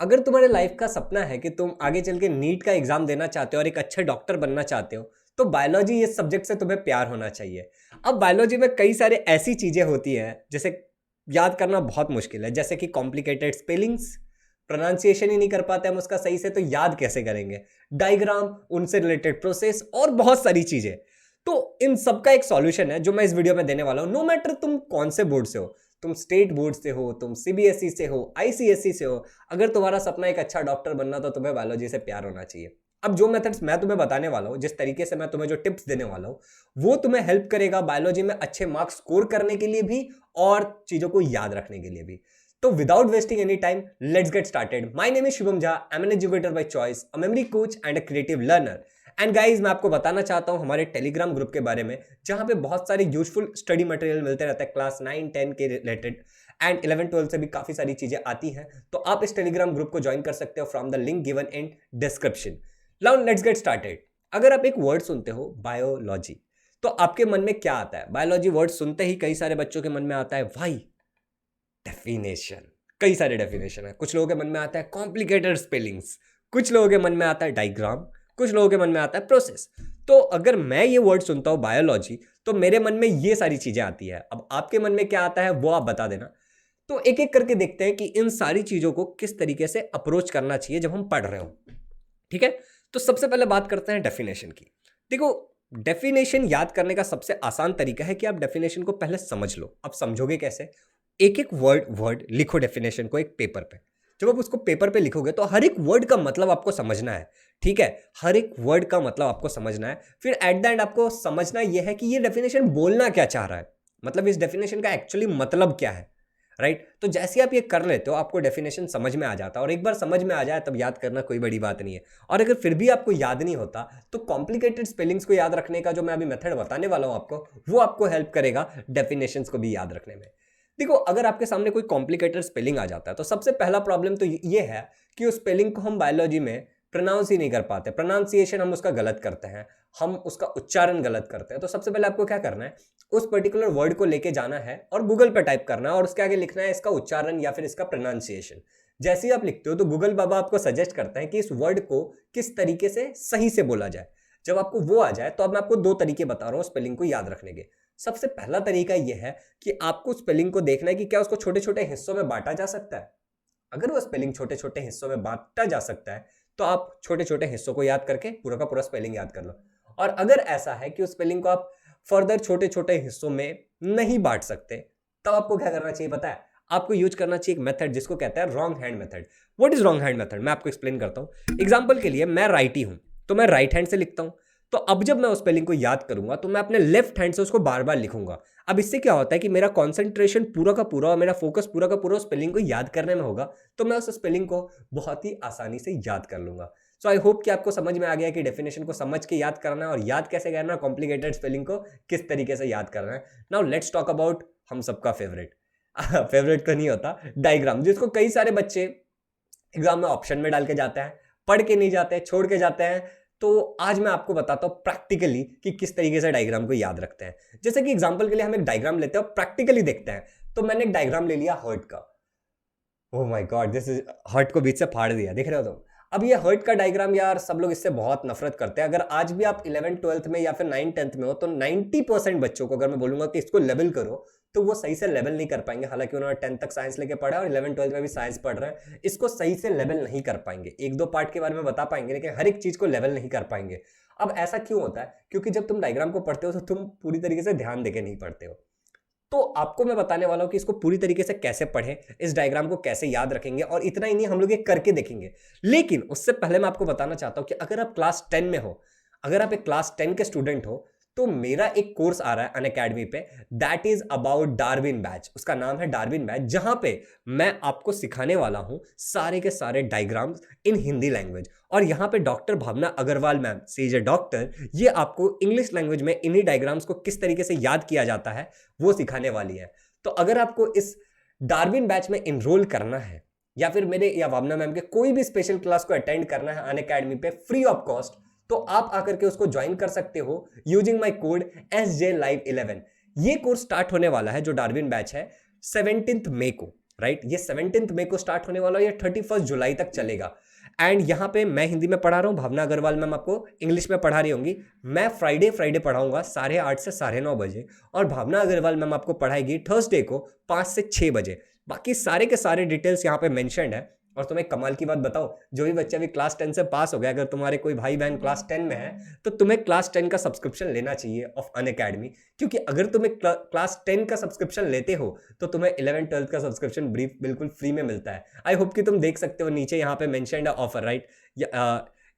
अगर तुम्हारे लाइफ का सपना है कि तुम आगे चल के नीट का एग्जाम देना चाहते हो और एक अच्छे डॉक्टर बनना चाहते हो, तो बायोलॉजी इस सब्जेक्ट से तुम्हें प्यार होना चाहिए। अब बायोलॉजी में कई सारे ऐसी चीजें होती हैं जैसे याद करना बहुत मुश्किल है, जैसे कि कॉम्प्लिकेटेड स्पेलिंग्स, प्रोनाउंसिएशन ही नहीं कर पाते हम उसका सही से, तो याद कैसे करेंगे, डायग्राम, उनसे रिलेटेड प्रोसेस और बहुत सारी चीजें। तो इन सब का एक सॉल्यूशन है जो मैं इस वीडियो में देने वाला हूं। नो मैटर तुम कौन से बोर्ड से हो, तुम स्टेट बोर्ड से हो, तुम सीबीएसई से हो, आईसीएसई से हो, अगर तुम्हारा सपना एक अच्छा डॉक्टर बनना, तो तुम्हें बायोलॉजी से प्यार होना चाहिए। अब जो मेथड्स मैं तुम्हें बताने वाला हूं, जिस तरीके से मैं तुम्हें जो टिप्स देने वाला हूं, वो तुम्हें हेल्प करेगा बायोलॉजी में अच्छे मार्क्स स्कोर करने के लिए भी और चीजों को याद रखने के लिए भी। तो without wasting any time, let's get started. My name is Shubham Jha, I am an educator by choice, a memory coach and a creative learner. And guys, मैं आपको बताना चाहता हूं हमारे टेलीग्राम ग्रुप के बारे में, जहां पे बहुत सारे यूजफुल स्टडी मटेरियल मिलते रहते हैं क्लास 9 10 के रिलेटेड, एंड 11 12 से भी काफी सारी चीजें आती हैं। तो आप इस टेलीग्राम ग्रुप को ज्वाइन कर सकते हो from the link given in description. Now let's get started. अगर आप एक वर्ड सुनते हो बायोलॉजी, तो आपके मन में क्या आता है? बायोलॉजी वर्ड सुनते ही कई सारे बच्चों के मन में आता है वाई, डेफिनेशन। कई सारे डेफिनेशन है। कुछ लोगों के मन में आता है कॉम्प्लिकेटेड स्पेलिंग्स, कुछ लोगों के मन में आता है डायग्राम, कुछ लोगों के मन में आता है प्रोसेस। तो अगर मैं ये वर्ड सुनता हूं बायोलॉजी, तो मेरे मन में ये सारी चीजें आती है। अब आपके मन में क्या आता है वो आप बता देना। तो एक एक करके देखते हैं कि इन सारी चीजों को किस तरीके से अप्रोच करना चाहिए जब हम पढ़ रहे हो। ठीक है, तो सबसे पहले बात करते हैं डेफिनेशन की। देखो, डेफिनेशन याद करने का सबसे आसान तरीका है कि आप डेफिनेशन को पहले समझ लो। आप समझोगे कैसे? एक एक वर्ड वर्ड लिखो डेफिनेशन को एक पेपर पे। जब आप उसको पेपर पे लिखोगे तो हर एक वर्ड का मतलब आपको समझना है। ठीक है, हर एक वर्ड का मतलब आपको समझना है। फिर एट द एंड आपको समझना यह है कि ये डेफिनेशन बोलना क्या चाह रहा है, मतलब इस डेफिनेशन का एक्चुअली मतलब क्या है। राइट, तो जैसे आप ये कर लेते हो आपको डेफिनेशन समझ में आ जाता है, और एक बार समझ में आ जाए तब याद करना कोई बड़ी बात नहीं है। और अगर फिर भी आपको याद नहीं होता, तो कॉम्प्लिकेटेड स्पेलिंग्स को याद रखने का जो मैं अभी मेथड बताने वाला हूं आपको, वो आपको हेल्प करेगा डेफिनेशंस को भी याद रखने में। देखो, अगर आपके सामने कोई कॉम्प्लिकेटेड स्पेलिंग आ जाता है, तो सबसे पहला प्रॉब्लम तो ये है कि उस स्पेलिंग को हम बायोलॉजी में प्रोनाउंस ही नहीं कर पाते। प्रोनाउंसिएशन हम उसका गलत करते हैं, हम उसका उच्चारण गलत करते हैं। तो सबसे पहले आपको क्या करना है, उस पर्टिकुलर वर्ड को लेके जाना है और गूगल पे टाइप करना है, और उसके आगे लिखना है इसका उच्चारण या फिर इसका प्रोनाउंसिएशन। जैसे ही आप लिखते हो तो गूगल बाबा आपको सजेस्ट करता है कि इस वर्ड को किस तरीके से सही से बोला जाए। जब आपको वो आ जाए, तो अब मैं आपको दो तरीके बता रहा हूँ स्पेलिंग को याद रखने के। सबसे पहला तरीका यह है कि आपको स्पेलिंग को देखना है कि क्या उसको छोटे छोटे हिस्सों में बांटा जा सकता है। अगर वो स्पेलिंग छोटे छोटे हिस्सों में बांटा जा सकता है, तो आप छोटे छोटे हिस्सों को याद करके पूरा का पूरा स्पेलिंग याद कर लो। और अगर ऐसा है कि उस स्पेलिंग को आप फर्दर छोटे छोटे हिस्सों में नहीं बांट सकते, तब आपको क्या करना चाहिए पता है? आपको यूज करना चाहिए एक मेथड जिसको कहते हैं wrong hand method. What is wrong hand method? मैं आपको एक्सप्लेन करता हूं। एग्जांपल के लिए, मैं राइटी हूं, तो मैं राइट हैंड से लिखता हूं। तो अब जब मैं उस स्पेलिंग को याद करूंगा, तो मैं अपने लेफ्ट हैंड से उसको बार बार लिखूंगा। अब इससे क्या होता है कि मेरा कॉन्सेंट्रेशन पूरा का पूरा और मेरा फोकस पूरा का पूरा स्पेलिंग को याद करने में होगा। तो मैं उस स्पेलिंग को बहुत ही आसानी से याद कर लूंगा। सो आई होप कि आपको समझ में आ गया कि डेफिनेशन को समझ के याद करना है, और याद कैसे करना है, कॉम्प्लिकेटेड स्पेलिंग को किस तरीके से याद करना है। नाउ लेट्स टॉक अबाउट हम सबका फेवरेट फेवरेट तो नहीं होता, डायग्राम, जिसको कई सारे बच्चे एग्जाम में ऑप्शन में डाल के जाते हैं, पढ़ के नहीं जाते, छोड़ के जाते हैं। तो आज मैं आपको बताता हूं प्रैक्टिकली कि किस तरीके से डायग्राम को याद रखते हैं। जैसे कि एग्जांपल के लिए हम एक डायग्राम लेते हैं और प्रैक्टिकली देखते हैं। तो मैंने एक डायग्राम ले लिया हर्ट का। Oh my god, this is, heart को बीच से फाड़ दिया, देख रहे हो तुम? अब ये हर्ट का डायग्राम, यार सब लोग इससे बहुत नफरत करते हैं। अगर आज भी आप 11 12th में या फिर 9 10th में हो, तो 90% बच्चों को अगर मैं बोलूंगा कि इसको लेवल करो, तो वो सही से लेवल नहीं कर पाएंगे। हालांकि उन्होंने 10th तक साइंस लेके पढ़ा और 11 12th में भी साइंस पढ़ रहे हैं, इसको सही से लेवल नहीं कर पाएंगे। एक दो पार्ट के बारे में बता पाएंगे, लेकिन हर एक चीज को लेवल नहीं कर पाएंगे। अब ऐसा क्यों होता है? क्योंकि जब तुम डायग्राम को पढ़ते हो, तो तुम पूरी तरीके से ध्यान देके नहीं पढ़ते हो। तो आपको मैं बताने वाला हूं कि इसको पूरी तरीके से कैसे पढ़ें, इस डायग्राम को कैसे याद रखेंगे, और इतना ही नहीं, हम लोग ये करके देखेंगे। लेकिन उससे पहले मैं आपको बताना चाहता हूं कि अगर आप क्लास 10 में हो, अगर आप एक क्लास 10 के स्टूडेंट हो, तो मेरा एक कोर्स आ रहा है अनअकैडमी पे, that is about Darwin batch. उसका नाम है डार्विन बैच, जहां पे मैं आपको सिखाने वाला हूं सारे के सारे डायग्राम्स इन हिंदी लैंग्वेज। और यहां पे doctor Bhavna Agarwal ma'am, she is a doctor, ये आपको इंग्लिश लैंग्वेज में इन्हीं डायग्राम्स को किस तरीके से याद किया जाता है वो सिखाने वाली है। तो अगर आपको इस डार्विन बैच में इनरोल करना है, या फिर मेरे या भावना मैम के कोई भी स्पेशल क्लास को अटेंड करना है अनअकैडमी पे फ्री ऑफ कॉस्ट, तो आप आकर के उसको ज्वाइन कर सकते हो using my code SJ Live 11। ये कोर्स स्टार्ट होने वाला है, जो डार्विन बैच है, 17th मई को। राइट। ये 17 मई को स्टार्ट होने वाला है, ये 31 जुलाई तक चलेगा। एंड यहाँ पे मैं हिंदी में पढ़ा रहा हूँ, भावना अग्रवाल मैम आपको इंग्लिश में पढ़ा रही होंगी। मैं फ्राइडे पढ़ाऊंगा 8:30 से 9:30 बजे, और भावना अग्रवाल मैम आपको पढ़ाएगी थर्सडे को 5 से 6 बजे। बाकी सारे के सारे डिटेल्स यहाँ पे मेंशन्ड है। और तुम्हें कमाल की बात बताओ, जो भी बच्चा भी क्लास 10 से पास हो गया, अगर तुम्हारे कोई भाई बहन क्लास 10 में है, तो तुम्हें क्लास 10 का सब्सक्रिप्शन लेना चाहिए ऑफ अनअकैडमी। क्योंकि अगर तुम्हें क्लास 10 का सब्सक्रिप्शन लेते हो तो तुम्हें 11 12 का सब्सक्रिप्शन ब्रीफ बिल्कुल फ्री में मिलता है। आई होप कि तुम देख सकते हो नीचे यहाँ पे मेंशन्ड है ऑफर, राइट।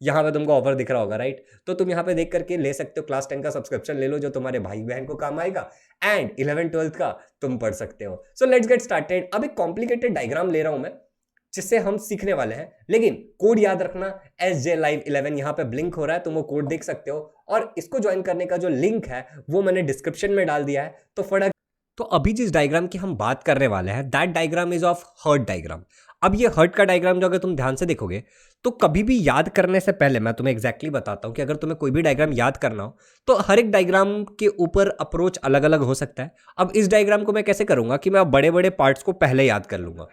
यहाँ पे तुमको ऑफर दिख रहा होगा, राइट। तो तुम यहाँ पे देख करके ले सकते हो, क्लास 10 का सब्सक्रिप्शन ले लो जो तुम्हारे भाई बहन को काम आएगा, एंड 11 12 का तुम पढ़ सकते हो। So let's get started. अब एक कॉम्प्लिकेटेड डायग्राम ले रहा हूं मैं, जिससे हम सीखने वाले हैं, लेकिन कोड याद रखना SJ Live 11 यहाँ पे ब्लिंक हो रहा है, तुम वो कोड देख सकते हो। और इसको ज्वाइन करने का जो लिंक है वो मैंने डिस्क्रिप्शन में डाल दिया है। तो फटाक तो अभी जिस डायग्राम की हम बात करने वाले हैं, that diagram is of heart diagram. अब ये हर्ट का डायग्राम जो अगर तुम ध्यान से देखोगे तो कभी भी याद करने से पहले मैं तुम्हें एग्जैक्टली बताता हूं कि अगर तुम्हें कोई भी डायग्राम याद करना हो तो हर एक डायग्राम के ऊपर अप्रोच अलग अलग हो सकता है। अब इस डायग्राम को मैं कैसे करूंगा कि मैं बड़े बड़े पार्ट्स को पहले याद कर लूंगा,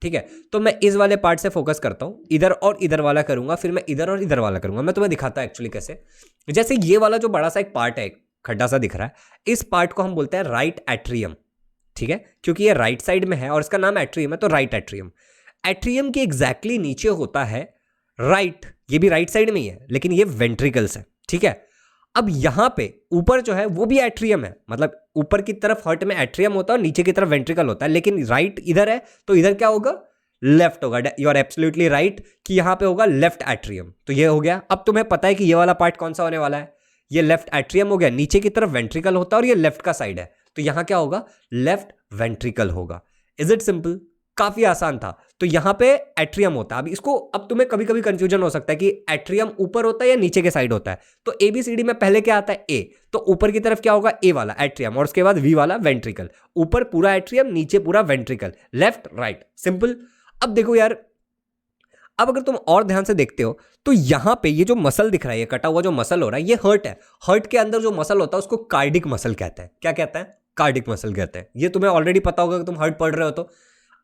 ठीक है। तो मैं इस वाले पार्ट से फोकस करता हूं, इधर और इधर वाला करूंगा, फिर मैं इधर और इधर वाला करूंगा। मैं तुम्हें दिखाता हूं एक्चुअली कैसे। जैसे ये वाला जो बड़ा सा एक पार्ट है, खड्डा सा दिख रहा है, इस पार्ट को हम बोलते हैं राइट एट्रियम, ठीक है। क्योंकि ये राइट साइड में है और इसका नाम एट्रियम है, तो राइट एट्रियम। एट्रियम के एग्जैक्टली नीचे होता है राइट, ये भी राइट साइड में ही है, लेकिन ये वेंट्रिकल्स है, ठीक है। अब यहां पे ऊपर जो है वो भी एट्रियम है, मतलब ऊपर की तरफ हर्ट में एट्रियम होता है और नीचे की तरफ वेंट्रिकल होता है, लेकिन राइट इधर है तो इधर क्या होगा, लेफ्ट होगा। यू आर एब्सोल्युटली राइट कि यहां पे होगा लेफ्ट एट्रियम। तो ये हो गया। अब तुम्हें पता है कि ये वाला पार्ट कौन सा होने वाला है, ये लेफ्ट एट्रियम हो गया, नीचे की तरफ वेंट्रिकल होता है और ये लेफ्ट का साइड है, तो यहां क्या होगा, लेफ्ट वेंट्रिकल होगा। Is it simple? काफी आसान था। तो यहां पे एट्रियम होता है। अब तुम्हें कभी कभी कंफ्यूजन हो सकता है कि एट्रियम ऊपर होता है या नीचे के साइड होता है। तो ABCD में पहले क्या आता है, ए, तो ऊपर की तरफ क्या होगा, ए वाला एट्रियम, और उसके बाद वी वाला वेंट्रिकल। ऊपर पूरा एट्रियम, नीचे पूरा वेंट्रिकल, लेफ्ट राइट, सिंपल। अब देखो यार, अब अगर तुम और ध्यान से देखते हो तो यहां पे ये जो मसल दिख रहा है, ये कटा हुआ जो मसल हो रहा है, ये हर्ट है। हर्ट के अंदर जो मसल होता है उसको कार्डिक मसल कहते हैं। क्या कहते हैं, कार्डिक मसल कहते हैं। ये तुम्हें ऑलरेडी पता होगा कि तुम हर्ट पढ़ रहे हो तो।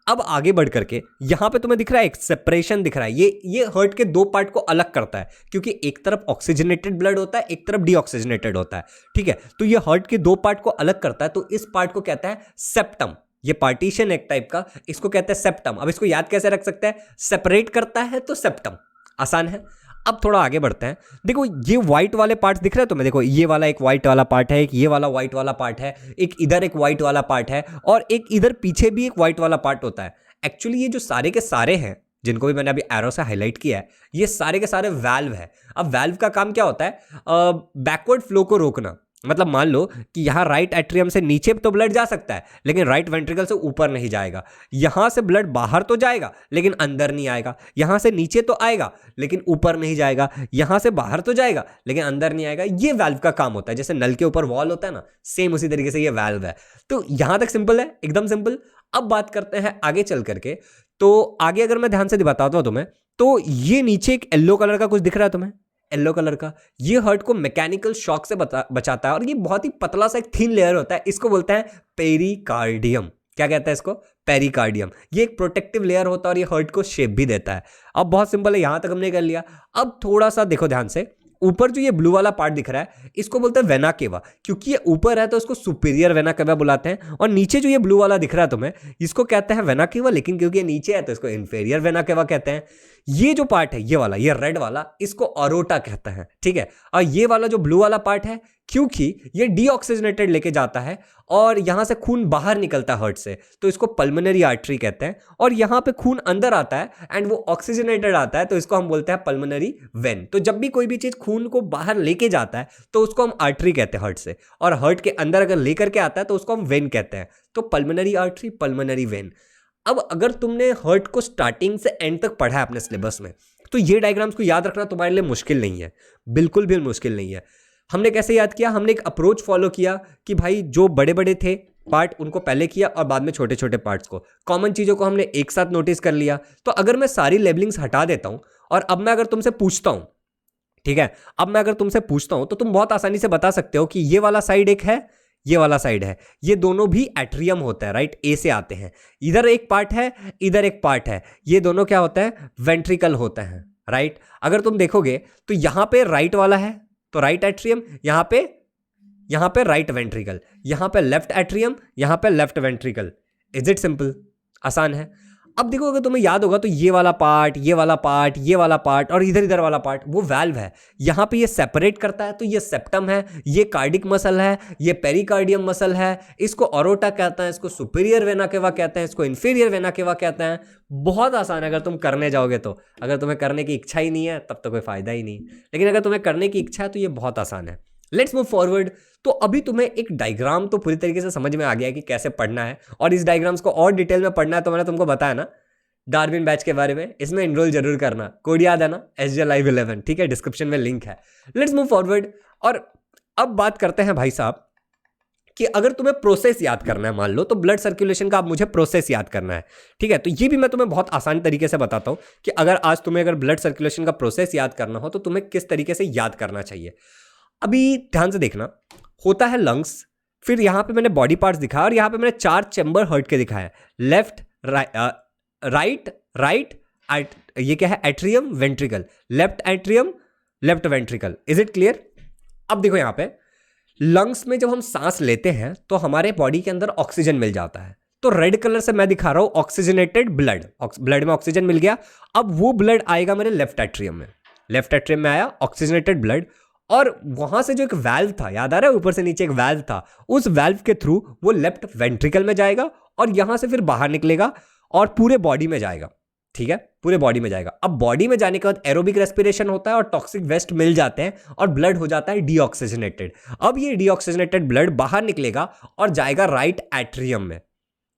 अब आगे बढ़ करके यहां पे तुम्हें दिख रहा है एक सेपरेशन दिख रहा है, ये हर्ट के दो पार्ट को अलग करता है, क्योंकि एक तरफ ऑक्सीजनेटेड ब्लड होता है, एक तरफ डीऑक्सीजनेटेड होता है, ठीक है। तो ये हर्ट के दो पार्ट को अलग करता है, तो इस पार्ट को कहता है सेप्टम। ये पार्टीशन एक टाइप का, इसको कहते हैं सेप्टम। अब इसको याद कैसे रख सकते हैं, सेपरेट करता है तो सेप्टम, आसान है। अब थोड़ा आगे बढ़ते हैं। देखो ये व्हाइट वाले पार्ट्स दिख रहे हैं तुम्हें, देखो ये वाला एक व्हाइट वाला पार्ट है, एक ये वाला व्हाइट वाला पार्ट है, एक इधर एक व्हाइट वाला पार्ट है, और एक इधर पीछे भी एक व्हाइट वाला पार्ट होता है। एक्चुअली ये जो सारे के सारे हैं, जिनको भी मैंने अभी एरो से हाईलाइट किया है, ये सारे के सारे वाल्व है। अब वाल्व का काम क्या होता है, बैकवर्ड फ्लो को रोकना। मतलब मान लो कि यहाँ राइट एट्रियम से नीचे तो ब्लड जा सकता है, लेकिन राइट वेंट्रिकल से ऊपर नहीं जाएगा। यहाँ से ब्लड बाहर तो जाएगा लेकिन अंदर नहीं आएगा। यहाँ से नीचे तो आएगा लेकिन ऊपर नहीं जाएगा। यहाँ से बाहर तो जाएगा लेकिन अंदर नहीं आएगा। ये वाल्व का काम होता है। जैसे नल के ऊपर वॉल होता है ना, सेम उसी तरीके से ये वाल्व है। तो यहाँ तक सिंपल है, एकदम सिंपल। अब बात करते हैं आगे चल करके। तो आगे अगर मैं ध्यान से बताता हूँ तुम्हें, तो ये नीचे एक येलो कलर का कुछ दिख रहा है तुम्हें, येलो कलर का, ये हर्ट को मैकेनिकल शॉक से बचाता है, और ये बहुत ही पतला सा एक थिन लेयर होता है। इसको बोलते हैं पेरिकार्डियम। क्या कहता है इसको, पेरिकार्डियम। ये एक प्रोटेक्टिव लेयर होता है और ये हर्ट को शेप भी देता है। अब बहुत सिंपल है, यहां तक हमने कर लिया। अब थोड़ा सा देखो ध्यान से, ऊपर जो ये ब्लू वाला पार्ट दिख रहा है इसको बोलते हैं वेना केवा, क्योंकि ये ऊपर है तो इसको सुपीरियर वेना केवा बुलाते हैं। और नीचे जो ये ब्लू वाला दिख रहा है तुम्हें, इसको कहते हैं वेना केवा, लेकिन क्योंकि ये नीचे है तो इसको इंफीरियर वेना केवा कहते हैं। ये जो पार्ट है, ये वाला, ये रेड वाला, इसको अरोटा कहते हैं, ठीक है। और ये वाला जो ब्लू वाला पार्ट है, क्योंकि ये डीऑक्सीजनेटेड लेके जाता है और यहां से खून बाहर निकलता है हर्ट से, तो इसको पल्मोनरी आर्टरी कहते हैं। और यहां पे खून अंदर आता है एंड वो ऑक्सीजनेटेड आता है, तो इसको हम बोलते हैं पल्मोनरी वेन। तो जब भी कोई भी चीज खून को बाहर लेके जाता है तो उसको हम आर्टरी कहते हैं हर्ट से, और हर्ट के अंदर अगर लेकर के आता है तो उसको हम वेन कहते हैं। तो पल्मोनरी आर्टरी, पल्मोनरी वेन। अब अगर तुमने हर्ट को स्टार्टिंग से एंड तक पढ़ा है अपने सिलेबस में, तो ये डायग्राम्स को याद रखना तुम्हारे लिए मुश्किल नहीं है, बिल्कुल भी मुश्किल नहीं है। हमने कैसे याद किया, हमने एक अप्रोच फॉलो किया कि भाई जो बड़े बड़े थे पार्ट उनको पहले किया और बाद में छोटे छोटे पार्ट्स को, कॉमन चीजों को हमने एक साथ नोटिस कर लिया। तो अगर मैं सारी लेबलिंग्स हटा देता हूं और अब मैं अगर तुमसे पूछता हूं, ठीक है, अब मैं अगर तुमसे पूछता हूं तो तुम बहुत आसानी से बता सकते हो कि ये वाला साइड एक है, ये वाला साइड है, ये दोनों भी एट्रियम होता है, राइट, ए से आते हैं। इधर एक पार्ट है, इधर एक पार्ट है, ये दोनों क्या होता है, वेंट्रिकल होता है, राइट। अगर तुम देखोगे तो यहां पे राइट वाला है तो राइट एट्रियम, यहां पे राइट वेंट्रिकल, यहां पे लेफ्ट एट्रियम, यहां पे left ventricle. Is it simple? आसान है। अब देखो, अगर तुम्हें याद होगा तो ये वाला पार्ट, ये वाला पार्ट, ये वाला पार्ट और इधर इधर वाला पार्ट वो वाल्व है। यहां पे ये सेपरेट करता है, तो ये सेप्टम है, ये कार्डिक मसल है, ये पेरिकार्डियम मसल है, इसको ऑरोटा कहते हैं, इसको सुपीरियर वेना केवा कहते हैं, इसको इंफीरियर वेना केवा कहते हैं। बहुत आसान है अगर तुम करने जाओगे तो। अगर तुम्हें करने की इच्छा ही नहीं है तब तो कोई फायदा ही नहीं, लेकिन अगर तुम्हें करने की इच्छा है तो ये बहुत आसान है। Let's move forward. तो अभी तुम्हें एक डायग्राम तो पूरी तरीके से समझ में आ गया है कि कैसे पढ़ना है, और इस डायग्राम्स को और डिटेल में पढ़ना है तो मैंने तुमको बताया ना डार्विन बैच के बारे में, इसमें इनरोल जरूर करना। कोड याद है ना, SJ Live 11, ठीक है, डिस्क्रिप्शन में लिंक है। Let's move forward. और अब बात करते हैं भाई साहब कि अगर तुम्हें प्रोसेस याद करना है, मान लो तो ब्लड सर्कुलेशन का अब मुझे प्रोसेस याद करना है, ठीक है। तो ये भी मैं तुम्हें बहुत आसान तरीके से बताता हूं कि अगर आज तुम्हें अगर ब्लड सर्कुलेशन का प्रोसेस याद करना हो तो तुम्हें किस तरीके से याद करना चाहिए। अभी ध्यान से देखना, होता है लंग्स, फिर यहां पे मैंने बॉडी पार्ट्स दिखाया और यहां पे मैंने 4 चैम्बर हर्ट के दिखाया, लेफ्ट, राइट, ये क्या है, atrium, ventricle, left atrium, left ventricle. Is it clear? अब देखो यहां पे लंग्स में जब हम सांस लेते हैं तो हमारे बॉडी के अंदर ऑक्सीजन मिल जाता है, तो रेड कलर से मैं दिखा रहा हूं ऑक्सीजनेटेड ब्लड, ब्लड में ऑक्सीजन मिल गया। अब वो ब्लड आएगा मेरे लेफ्ट एट्रियम में, लेफ्ट एट्रियम में आया ऑक्सीजनेटेड ब्लड, और वहां से जो एक वाल्व था, याद आ रहा है, ऊपर से नीचे एक वाल्व था, उस वाल्व के थ्रू वो लेफ्ट वेंट्रिकल में जाएगा और यहां से फिर बाहर निकलेगा और पूरे बॉडी में जाएगा, ठीक है, पूरे बॉडी में जाएगा। अब बॉडी में जाने के बाद एरोबिक रेस्पिरेशन होता है और टॉक्सिक वेस्ट मिल जाते हैं और ब्लड हो जाता है डीऑक्सीजनेटेड। अब ये डीऑक्सीजनेटेड ब्लड बाहर निकलेगा और जाएगा राइट एट्रियम में,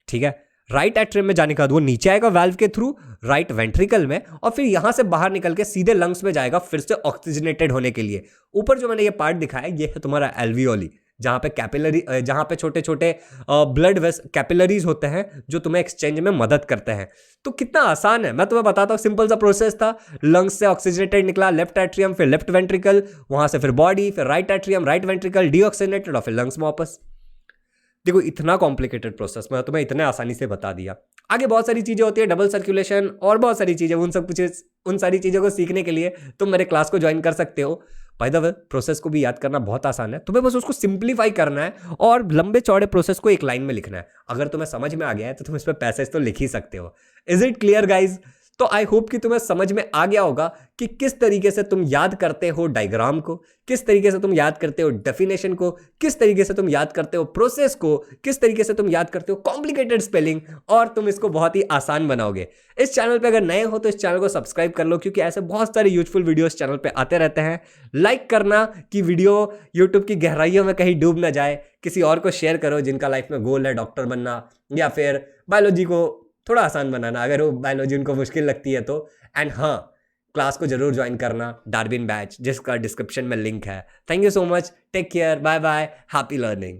ठीक है। राइट एट्रियम में जाने के बाद वो नीचे आएगा वाल्व के थ्रू राइट वेंट्रिकल में, और फिर यहां से बाहर निकल के सीधे लंग्स में जाएगा फिर से ऑक्सीजनेटेड होने के लिए। ऊपर जो मैंने ये पार्ट दिखाया ये है तुम्हारा एल्वियोली, जहां पे कैपिलरी, जहां पे छोटे छोटे ब्लड कैपिलरीज होते हैं जो तुम्हें एक्सचेंज में मदद करते हैं। तो कितना आसान है, मैं तुम्हें बताता हूं। सिंपल सा प्रोसेस था, लंग्स से ऑक्सीजनेटेड निकला, लेफ्ट एट्रियम, फिर लेफ्ट वेंट्रिकल, वहां से फिर बॉडी, फिर right atrium, right ventricle, deoxygenated और फिर लंग्स में वापस। देखो इतना कॉम्प्लिकेटेड प्रोसेस मैं तुम्हें इतने आसानी से बता दिया। आगे बहुत सारी चीजें होती है, डबल सर्कुलेशन और बहुत सारी चीजें, उन सारी चीजों को सीखने के लिए तुम मेरे क्लास को ज्वाइन कर सकते हो। बाय द वे, प्रोसेस को भी याद करना बहुत आसान है, तुम्हें बस उसको सिंप्लीफाई करना है और लंबे चौड़े प्रोसेस को एक लाइन में लिखना है। अगर तुम्हें समझ में आ गया है तो तुम इस पर पैसेज तो लिख ही सकते हो। Is it clear guys? तो आई होप कि तुम्हें समझ में आ गया होगा कि किस तरीके से तुम याद करते हो डायग्राम को, किस तरीके से तुम याद करते हो डेफिनेशन को, किस तरीके से तुम याद करते हो प्रोसेस को, किस तरीके से तुम याद करते हो कॉम्प्लिकेटेड स्पेलिंग, और तुम इसको बहुत ही आसान बनाओगे। इस चैनल पे अगर नए हो तो इस चैनल को सब्सक्राइब कर लो, क्योंकि ऐसे बहुत सारे यूजफुल वीडियोस चैनल पे आते रहते हैं। लाइक करना कि वीडियो यूट्यूब की गहराइयों में कहीं डूब ना जाए। किसी और को शेयर करो जिनका लाइफ में गोल है डॉक्टर बनना, या फिर बायोलॉजी को थोड़ा आसान बनाना, अगर वो बायोलॉजी उनको मुश्किल लगती है तो। एंड हाँ, क्लास को जरूर ज्वाइन करना, डार्विन बैच, जिसका डिस्क्रिप्शन में लिंक है। Thank you so much, take care, bye bye, happy learning.